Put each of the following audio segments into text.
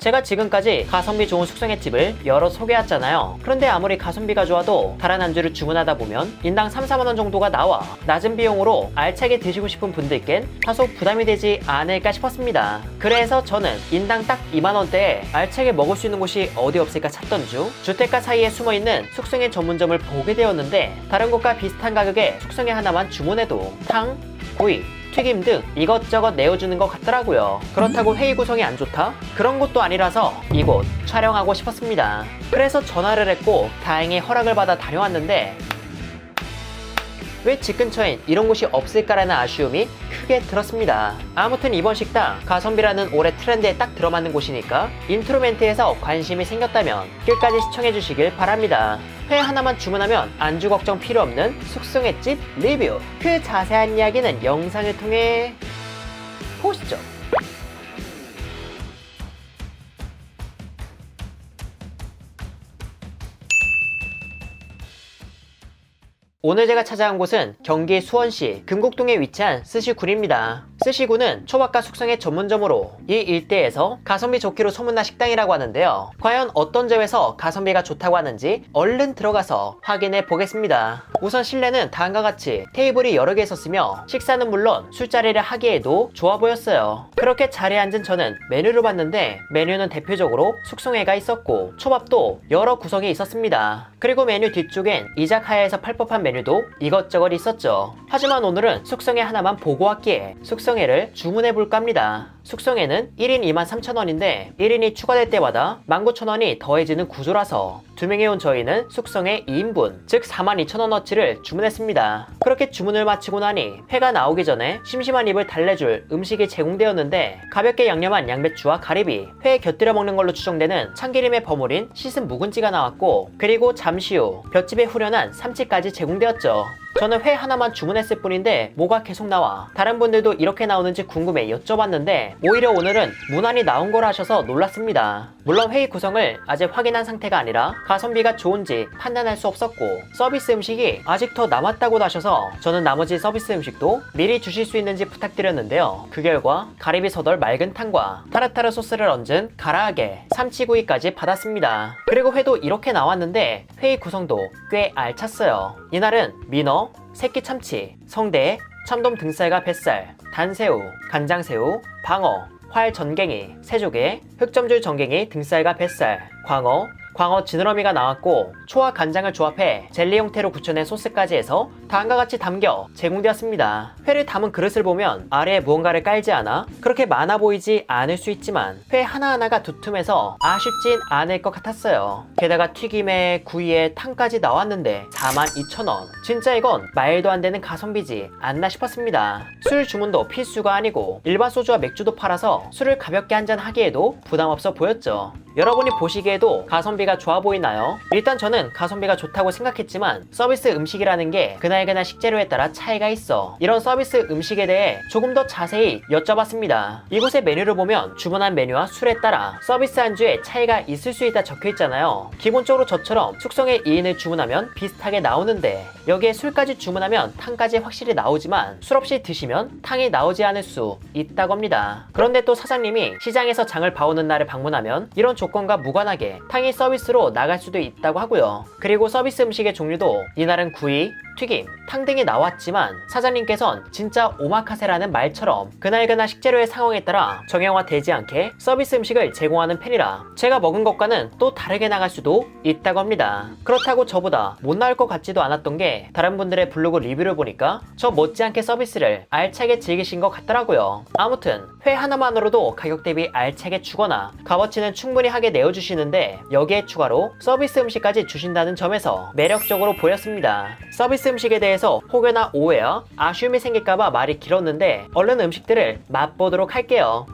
제가 지금까지 가성비 좋은 숙성횟집을 여러 소개했잖아요. 그런데 아무리 가성비가 좋아도 다른 안주를 주문하다 보면 인당 3, 4만원 정도가 나와 낮은 비용으로 알차게 드시고 싶은 분들께는 다소 부담이 되지 않을까 싶었습니다. 그래서 저는 인당 딱 2만원대에 알차게 먹을 수 있는 곳이 어디 없을까 찾던 중 주택가 사이에 숨어있는 숙성회 전문점을 보게 되었는데, 다른 곳과 비슷한 가격에 숙성회 하나만 주문해도 탕, 구이, 튀김 등 이것저것 내어주는 것 같더라고요. 그렇다고 회의 구성이 안 좋다? 그런 것도 아니라서 이곳 촬영하고 싶었습니다. 그래서 전화를 했고 다행히 허락을 받아 다녀왔는데, 왜 집 근처엔 이런 곳이 없을까라는 아쉬움이 크게 들었습니다. 아무튼 이번 식당 가성비라는 올해 트렌드에 딱 들어맞는 곳이니까 인트로 멘트에서 관심이 생겼다면 끝까지 시청해주시길 바랍니다. 회 하나만 주문하면 안주 걱정 필요 없는 숙성횟집 리뷰, 그 자세한 이야기는 영상을 통해 보시죠. 오늘 제가 찾아온 곳은 경기 수원시 금곡동에 위치한 스시군입니다. 스시군은 초밥과 숙성회 전문점으로 이 일대에서 가성비 좋기로 소문난 식당이라고 하는데요. 과연 어떤 점에서 가성비가 좋다고 하는지 얼른 들어가서 확인해 보겠습니다. 우선 실내는 다음과 같이 테이블이 여러 개 있었으며 식사는 물론 술자리를 하기에도 좋아 보였어요. 그렇게 자리에 앉은 저는 메뉴를 봤는데 메뉴는 대표적으로 숙성회가 있었고 초밥도 여러 구성이 있었습니다. 그리고 메뉴 뒤쪽엔 이자카야에서 팔 법한 메뉴도 이것저것 있었죠. 하지만 오늘은 숙성회 하나만 보고 왔기에 숙성회를 주문해볼까 합니다. 숙성회는 1인 23,000원인데 1인이 추가될 때마다 19,000원이 더해지는 구조라서 2명이 온 저희는 숙성회 2인분, 즉 42,000원어치를 주문했습니다. 그렇게 주문을 마치고 나니 회가 나오기 전에 심심한 입을 달래줄 음식이 제공되었는데, 가볍게 양념한 양배추와 가리비, 회에 곁들여 먹는 걸로 추정되는 참기름에 버무린 씻은 묵은지가 나왔고, 그리고 잠시 후 볏짚에 후련한 삼치까지 제공되었죠. 저는 회 하나만 주문했을 뿐인데 뭐가 계속 나와 다른 분들도 이렇게 나오는지 궁금해 여쭤봤는데 오히려 오늘은 무난히 나온 거라 하셔서 놀랐습니다. 물론 회의 구성을 아직 확인한 상태가 아니라 가성비가 좋은지 판단할 수 없었고, 서비스 음식이 아직 더 남았다고 하셔서 저는 나머지 서비스 음식도 미리 주실 수 있는지 부탁드렸는데요. 그 결과 가리비 서덜 맑은 탕과 타르타르 소스를 얹은 가라아게, 삼치구이까지 받았습니다. 그리고 회도 이렇게 나왔는데 회의 구성도 꽤 알찼어요. 이날은 민어, 새끼 참치, 성대, 참돔 등살과 뱃살, 단새우, 간장새우, 방어, 활 전갱이, 새조개, 흑점줄 전갱이 등살과 뱃살, 광어 지느러미가 나왔고, 초와 간장을 조합해 젤리 형태로 굳혀낸 소스까지 해서 다음과 같이 담겨 제공되었습니다. 회를 담은 그릇을 보면 아래에 무언가를 깔지 않아 그렇게 많아 보이지 않을 수 있지만 회 하나하나가 두툼해서 아쉽진 않을 것 같았어요. 게다가 튀김에 구이에 탕까지 나왔는데 42,000원, 진짜 이건 말도 안 되는 가성비지 않나 싶었습니다. 술 주문도 필수가 아니고 일반 소주와 맥주도 팔아서 술을 가볍게 한잔 하기에도 부담 없어 보였죠. 여러분이 보시기에도 가성비가 좋아 보이나요? 일단 저는 가성비가 좋다고 생각했지만 서비스 음식이라는 게 그날그날 식재료에 따라 차이가 있어. 이런 서비스 음식에 대해 조금 더 자세히 여쭤봤습니다. 이곳의 메뉴를 보면 주문한 메뉴와 술에 따라 서비스 안주에 차이가 있을 수 있다 적혀있잖아요. 기본적으로 저처럼 숙성회 2인을 주문하면 비슷하게 나오는데 여기에 술까지 주문하면 탕까지 확실히 나오지만 술 없이 드시면 탕이 나오지 않을 수 있다고 합니다. 그런데 또 사장님이 시장에서 장을 봐오는 날을 방문하면 이런 조건과 무관하게 탕이 서비스로 나갈 수도 있다고 하고요. 그리고 서비스 음식의 종류도 이날은 구이, 튀김, 탕 등이 나왔지만 사장님께선 진짜 오마카세라는 말처럼 그날그날 식재료의 상황에 따라 정형화되지 않게 서비스 음식을 제공하는 편이라 제가 먹은 것과는 또 다르게 나갈 수도 있다고 합니다. 그렇다고 저보다 못 나올 것 같지도 않았던 게 다른 분들의 블로그 리뷰를 보니까 저 못지않게 서비스를 알차게 즐기신 것 같더라고요. 아무튼 회 하나만으로도 가격 대비 알차게 주거나 값어치는 충분히 하게 내어주시는데 여기에 추가로 서비스 음식까지 주신다는 점에서 매력적으로 보였습니다. 서비스 음식에 대해서 혹여나 오해와 아쉬움이 생길까봐 말이 길었는데 얼른 음식들을 맛보도록 할게요.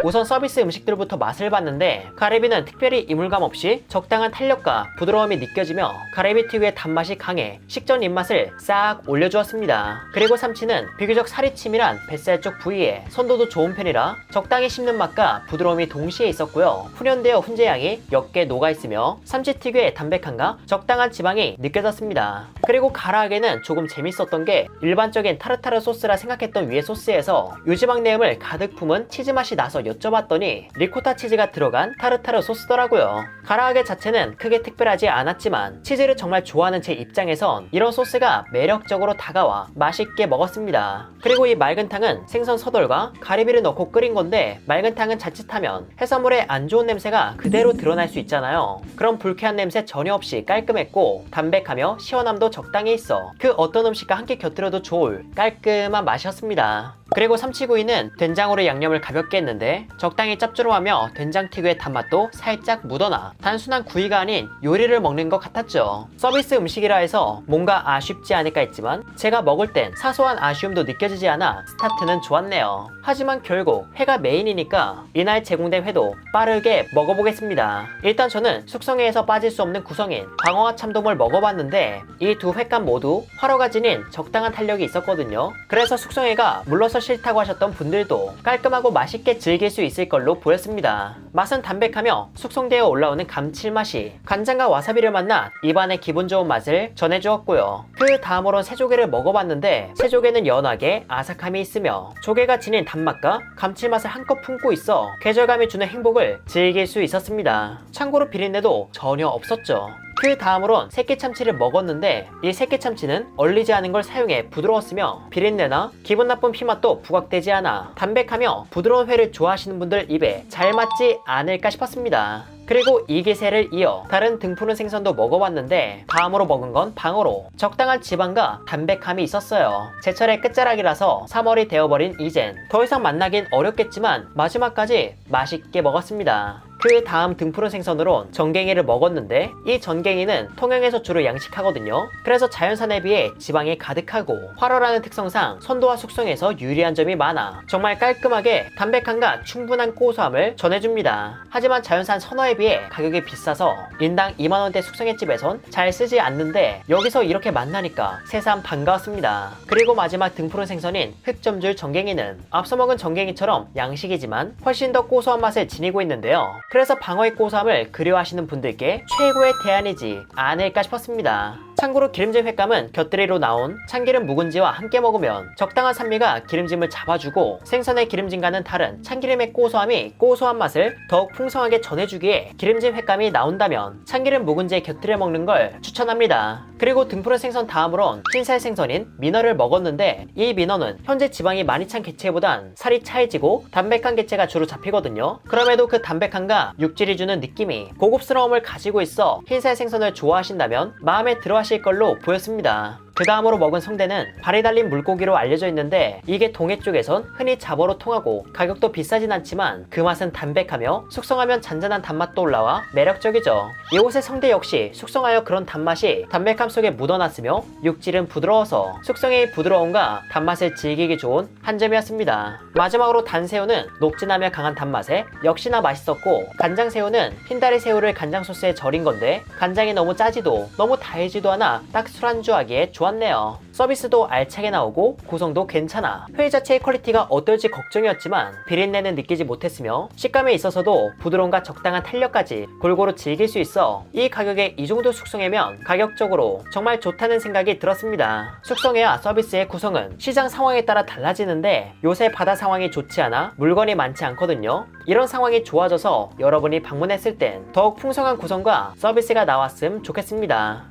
우선 서비스 음식들부터 맛을 봤는데 가래비는 특별히 이물감 없이 적당한 탄력과 부드러움이 느껴지며 가래비 특유의 단맛이 강해 식전 입맛을 싹 올려주었습니다. 그리고 삼치는 비교적 살이 치밀한 뱃살 쪽 부위에 선도도 좋은 편이라 적당히 씹는 맛과 부드러움이 동시에 있었고요. 훈연되어 훈제향이 옅게 녹아있으며 삼치 특유의 담백함과 적당한 지방이 느껴졌습니다. 그리고 가라아게는 조금 재밌었던 게 일반적인 타르타르 소스라 생각했던 위에 소스에서 유지방 내음을 가득 품은 치즈 맛이 나서 여쭤봤더니 리코타 치즈가 들어간 타르타르 소스더라고요. 가라아게 자체는 크게 특별하지 않았지만 치즈를 정말 좋아하는 제 입장에선 이런 소스가 매력적으로 다가와 맛있게 먹었습니다. 그리고 이 맑은탕은 생선 서덜과 가리비를 넣고 끓인 건데 맑은탕은 자칫하면 해산물의 안 좋은 냄새가 그대로 드러날 수 있잖아요. 그런 불쾌한 냄새 전혀 없이 깔끔했고 담백하며 시원함도 적당히 있어 그 어떤 음식과 함께 곁들여도 좋을 깔끔한 맛이었습니다. 그리고 삼치구이는 된장으로 양념을 가볍게 했는데 적당히 짭조름하며 된장 특유의 단맛도 살짝 묻어나 단순한 구이가 아닌 요리를 먹는 것 같았죠. 서비스 음식이라 해서 뭔가 아쉽지 않을까 했지만 제가 먹을 땐 사소한 아쉬움도 느껴지지 않아 스타트는 좋았네요. 하지만 결국 회가 메인이니까 이날 제공된 회도 빠르게 먹어보겠습니다. 일단 저는 숙성회에서 빠질 수 없는 구성인 광어와 참돔을 먹어봤는데 이 두 횟감 모두 화로가 지닌 적당한 탄력이 있었거든요. 그래서 숙성회가 물러서 싫다고 하셨던 분들도 깔끔하고 맛있게 즐길 수 있을 걸로 보였습니다. 맛은 담백하며 숙성되어 올라오는 감칠맛이 간장과 와사비를 만나 입안의 기분 좋은 맛을 전해주었고요. 그 다음으론 새조개를 먹어봤는데 새조개는 연하게 아삭함이 있으며 조개가 지닌 단맛과 감칠맛을 한껏 품고 있어 계절감이 주는 행복을 즐길 수 있었습니다. 참고로 비린내도 전혀 없었죠. 그 다음으론 새끼참치를 먹었는데 이 새끼참치는 얼리지 않은 걸 사용해 부드러웠으며 비린내나 기분 나쁜 피맛도 부각되지 않아 담백하며 부드러운 회를 좋아하시는 분들 입에 잘 맞지 않을까 싶었습니다. 그리고 이기새를 이어 다른 등푸른 생선도 먹어봤는데 다음으로 먹은 건 방어로 적당한 지방과 담백함이 있었어요. 제철의 끝자락이라서 3월이 되어버린 이젠 더 이상 만나긴 어렵겠지만 마지막까지 맛있게 먹었습니다. 그 다음 등푸른 생선으론 전갱이를 먹었는데 이 전갱이는 통영에서 주로 양식하거든요. 그래서 자연산에 비해 지방이 가득하고 활어라는 특성상 선도와 숙성에서 유리한 점이 많아 정말 깔끔하게 담백함과 충분한 고소함을 전해줍니다. 하지만 자연산 선어에 비해 가격이 비싸서 인당 2만원대 숙성횟집에선 잘 쓰지 않는데 여기서 이렇게 만나니까 새삼 반가웠습니다. 그리고 마지막 등푸른 생선인 흑점줄 전갱이는 앞서 먹은 전갱이처럼 양식이지만 훨씬 더 고소한 맛을 지니고 있는데요. 그래서 방어의 고소함을 그리워하시는 분들께 최고의 대안이지 않을까 싶었습니다. 참고로 기름진 횟감은 곁들이로 나온 참기름 묵은지와 함께 먹으면 적당한 산미가 기름짐을 잡아주고 생선의 기름짐과는 다른 참기름의 고소함이 고소한 맛을 더욱 풍성하게 전해주기에 기름진 횟감이 나온다면 참기름 묵은지에 곁들여 먹는 걸 추천합니다. 그리고 등푸른 생선 다음으론 흰살 생선인 민어를 먹었는데 이 민어는 현재 지방이 많이 찬 개체보단 살이 차해지고 담백한 개체가 주로 잡히거든요. 그럼에도 그 담백함과 육질이 주는 느낌이 고급스러움을 가지고 있어 흰살 생선을 좋아하신다면 마음에 들어하실 걸로 보였습니다. 그 다음으로 먹은 성대는 발이 달린 물고기로 알려져 있는데 이게 동해 쪽에선 흔히 잡어로 통하고 가격도 비싸진 않지만 그 맛은 담백하며 숙성하면 잔잔한 단맛도 올라와 매력적이죠. 이곳의 성대 역시 숙성하여 그런 단맛이 담백함 속에 묻어났으며 육질은 부드러워서 숙성의 부드러움과 단맛을 즐기기 좋은 한 점이었습니다. 마지막으로 단새우는 녹진하며 강한 단맛에 역시나 맛있었고 간장새우는 흰다리 새우를 간장 소스에 절인 건데 간장이 너무 짜지도 너무 달지도 않아 딱 술안주하기에 좋았네요. 서비스도 알차게 나오고 구성도 괜찮아 회 자체의 퀄리티가 어떨지 걱정이었지만 비린내는 느끼지 못했으며 식감에 있어서도 부드러움과 적당한 탄력까지 골고루 즐길 수 있어 이 가격에 이 정도 숙성회면 가격적으로 정말 좋다는 생각이 들었습니다. 숙성회와 서비스의 구성은 시장 상황에 따라 달라지는데 요새 바다 상황이 좋지 않아 물건이 많지 않거든요. 이런 상황이 좋아져서 여러분이 방문했을 땐 더욱 풍성한 구성과 서비스가 나왔음 좋겠습니다.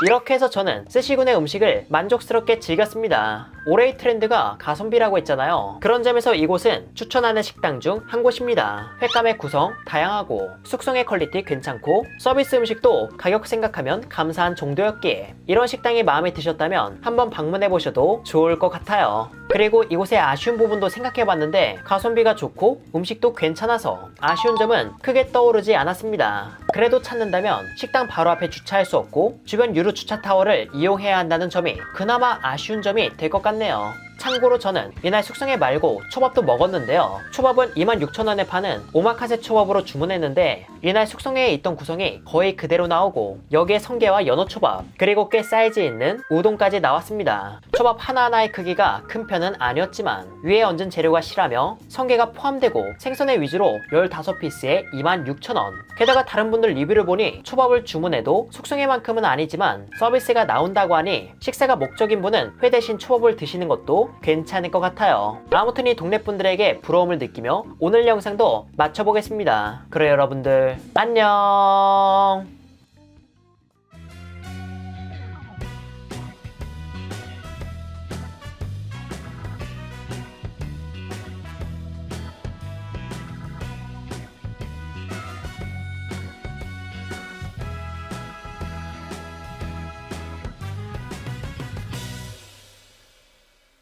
이렇게 해서 저는 스시군의 음식을 만족스럽게 즐겼습니다. 올해의 트렌드가 가성비라고 했잖아요. 그런 점에서 이곳은 추천하는 식당 중 한 곳입니다. 횟감의 구성 다양하고 숙성의 퀄리티 괜찮고 서비스 음식도 가격 생각하면 감사한 정도였기에 이런 식당이 마음에 드셨다면 한번 방문해보셔도 좋을 것 같아요. 그리고 이곳의 아쉬운 부분도 생각해봤는데 가성비가 좋고 음식도 괜찮아서 아쉬운 점은 크게 떠오르지 않았습니다. 그래도 찾는다면 식당 바로 앞에 주차할 수 없고 주변 유료 주차 타워를 이용해야 한다는 점이 그나마 아쉬운 점이 될 것 같네요. 참고로 저는 이날 숙성회 말고 초밥도 먹었는데요. 초밥은 26,000원에 파는 오마카세 초밥으로 주문했는데 이날 숙성회에 있던 구성이 거의 그대로 나오고 여기에 성게와 연어초밥 그리고 꽤 사이즈 있는 우동까지 나왔습니다. 초밥 하나하나의 크기가 큰 편은 아니었지만 위에 얹은 재료가 실하며 성게가 포함되고 생선회 위주로 15피스에 26,000원. 게다가 다른 분들 리뷰를 보니 초밥을 주문해도 숙성회만큼은 아니지만 서비스가 나온다고 하니 식사가 목적인 분은 회 대신 초밥을 드시는 것도 괜찮을 것 같아요. 아무튼 이 동네 분들에게 부러움을 느끼며 오늘 영상도 마쳐보겠습니다. 그럼 여러분들 안녕.